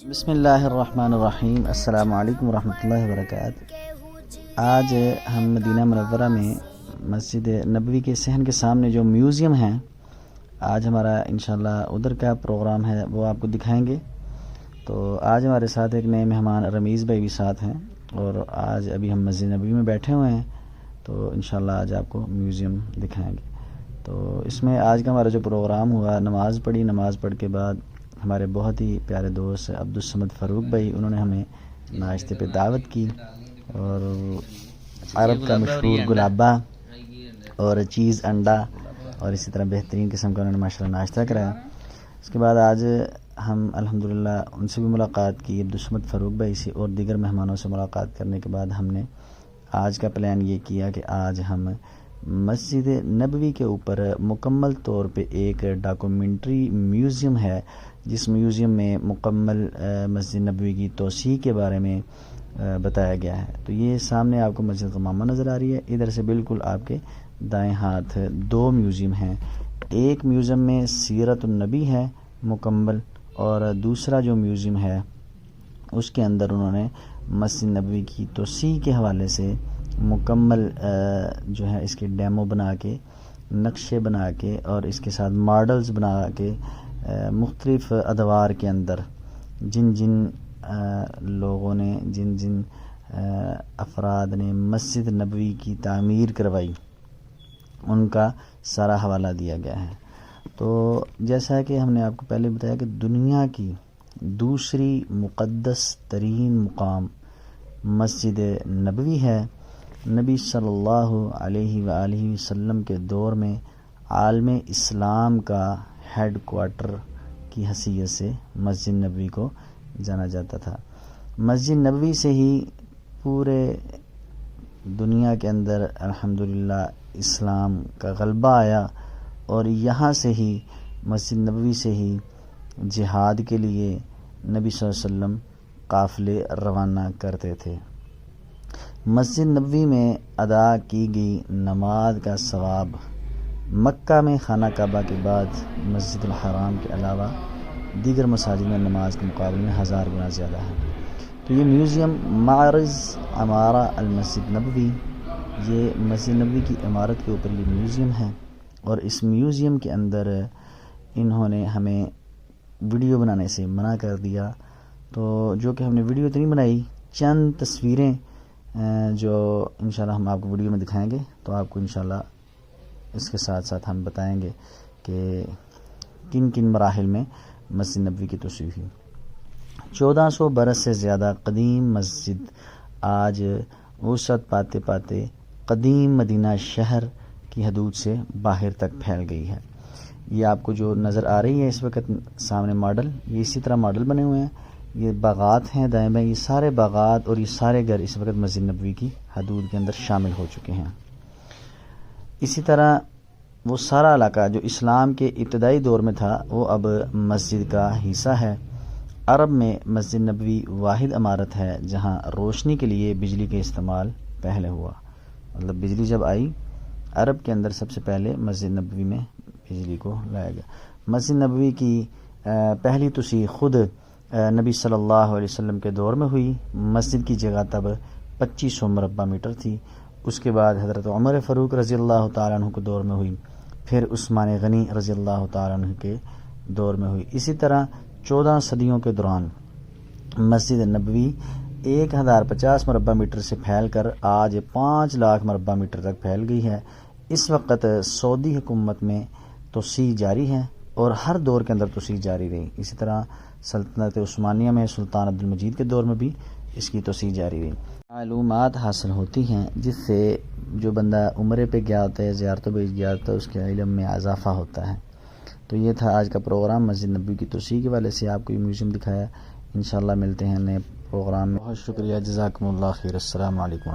بسم اللہ الرحمن الرحیم۔ السلام علیکم ورحمۃ اللہ وبرکاتہ۔ آج ہم مدینہ منورہ میں مسجد نبوی کے صحن کے سامنے جو میوزیم ہیں، آج ہمارا انشاءاللہ ادھر کا پروگرام ہے، وہ آپ کو دکھائیں گے۔ تو آج ہمارے ساتھ ایک نئے مہمان رمیز بھائی بھی ساتھ ہیں، اور آج ابھی ہم مسجد نبوی میں بیٹھے ہوئے ہیں، تو انشاءاللہ آج آپ کو میوزیم دکھائیں گے۔ تو اس میں آج کا ہمارا جو پروگرام ہوا، نماز پڑھی، نماز پڑھ کے بعد ہمارے بہت ہی پیارے دوست عبدالصمد فاروق بھائی، انہوں نے ہمیں ناشتے پہ دعوت کی، اور عرب کا مشہور گلابہ اور چیز انڈا اور اسی طرح بہترین قسم کا انہوں نے ماشاءاللہ ناشتہ کرایا۔ اس کے بعد آج ہم الحمدللہ ان سے بھی ملاقات کی، عبدالصمد فاروق بھائی سے اور دیگر مہمانوں سے ملاقات کرنے کے بعد ہم نے آج کا پلان یہ کیا کہ آج ہم مسجد نبوی کے اوپر مکمل طور پہ ایک ڈاکومنٹری میوزیم ہے، جس میوزیم میں مکمل مسجد نبوی کی توسیع کے بارے میں بتایا گیا ہے۔ تو یہ سامنے آپ کو مسجد غمامہ نظر آ رہی ہے، ادھر سے بالکل آپ کے دائیں ہاتھ دو میوزیم ہیں۔ ایک میوزیم میں سیرت النبی ہے مکمل، اور دوسرا جو میوزیم ہے اس کے اندر انہوں نے مسجد نبوی کی توسیع کے حوالے سے مکمل جو ہے اس کے ڈیمو بنا کے، نقشے بنا کے، اور اس کے ساتھ ماڈلز بنا کے مختلف ادوار کے اندر جن جن لوگوں نے، جن جن افراد نے مسجد نبوی کی تعمیر کروائی، ان کا سارا حوالہ دیا گیا ہے۔ تو جیسا کہ ہم نے آپ کو پہلے بتایا کہ دنیا کی دوسری مقدس ترین مقام مسجد نبوی ہے۔ نبی صلی اللہ علیہ وآلہ وسلم کے دور میں عالم اسلام کا ہیڈ کوارٹر کی حیثیت سے مسجد نبوی کو جانا جاتا تھا۔ مسجد نبوی سے ہی پورے دنیا کے اندر الحمدللہ اسلام کا غلبہ آیا، اور یہاں سے ہی مسجد نبوی سے ہی جہاد کے لیے نبی صلی اللہ علیہ وسلم قافلے روانہ کرتے تھے۔ مسجد نبوی میں ادا کی گئی نماز کا ثواب مکہ میں خانہ کعبہ کے بعد مسجد الحرام کے علاوہ دیگر مساجد میں نماز کے مقابلے میں 1000 گنا زیادہ ہے۔ تو یہ میوزیم معرض عمارہ المسجد نبوی، یہ مسجد نبوی کی عمارت کے اوپر یہ میوزیم ہے، اور اس میوزیم کے اندر انہوں نے ہمیں ویڈیو بنانے سے منع کر دیا، تو جو کہ ہم نے ویڈیو تو نہیں بنائی، چند تصویریں جو انشاءاللہ ہم آپ کو ویڈیو میں دکھائیں گے، تو آپ کو انشاءاللہ اس کے ساتھ ساتھ ہم بتائیں گے کہ کن کن مراحل میں مسجد نبوی کی توسیع ہوئی۔ 1400 برس سے زیادہ قدیم مسجد آج وسعت پاتے پاتے قدیم مدینہ شہر کی حدود سے باہر تک پھیل گئی ہے۔ یہ آپ کو جو نظر آ رہی ہے اس وقت سامنے ماڈل، یہ اسی طرح ماڈل بنے ہوئے ہیں، یہ باغات ہیں دائیں بائیں، یہ سارے باغات اور یہ سارے گھر اس وقت مسجد نبوی کی حدود کے اندر شامل ہو چکے ہیں۔ اسی طرح وہ سارا علاقہ جو اسلام کے ابتدائی دور میں تھا وہ اب مسجد کا حصہ ہے۔ عرب میں مسجد نبوی واحد عمارت ہے جہاں روشنی کے لیے بجلی کے استعمال پہلے ہوا، مطلب بجلی جب آئی عرب کے اندر سب سے پہلے مسجد نبوی میں بجلی کو لایا گیا۔ مسجد نبوی کی پہلی توسیع خود نبی صلی اللہ علیہ وسلم کے دور میں ہوئی۔ مسجد کی جگہ تب 2500 مربع میٹر تھی۔ اس کے بعد حضرت عمر فاروق رضی اللہ تعالیٰ عنہ کے دور میں ہوئی، پھر عثمان غنی رضی اللہ تعالیٰ عنہ کے دور میں ہوئی۔ اسی طرح 14 صدیوں کے دوران مسجد نبوی 1050 مربع میٹر سے پھیل کر آج 5 لاکھ مربع میٹر تک پھیل گئی ہے۔ اس وقت سعودی حکومت میں توسیع جاری ہے، اور ہر دور کے اندر توسیع جاری رہی۔ اسی طرح سلطنت عثمانیہ میں سلطان عبدالمجید کے دور میں بھی اس کی توسیع جاری رہی۔ معلومات حاصل ہوتی ہیں جس سے جو بندہ عمرے پہ گیا ہوتا ہے، زیارتوں پہ گیا ہوتا ہے، اس کے علم میں اضافہ ہوتا ہے۔ تو یہ تھا آج کا پروگرام، مسجد نبوی کی توسیع کے والے سے آپ کو یہ میوزیم دکھایا۔ انشاءاللہ ملتے ہیں نئے پروگرام میں۔ بہت شکریہ، جزاکم اللہ خیر، السلام علیکم۔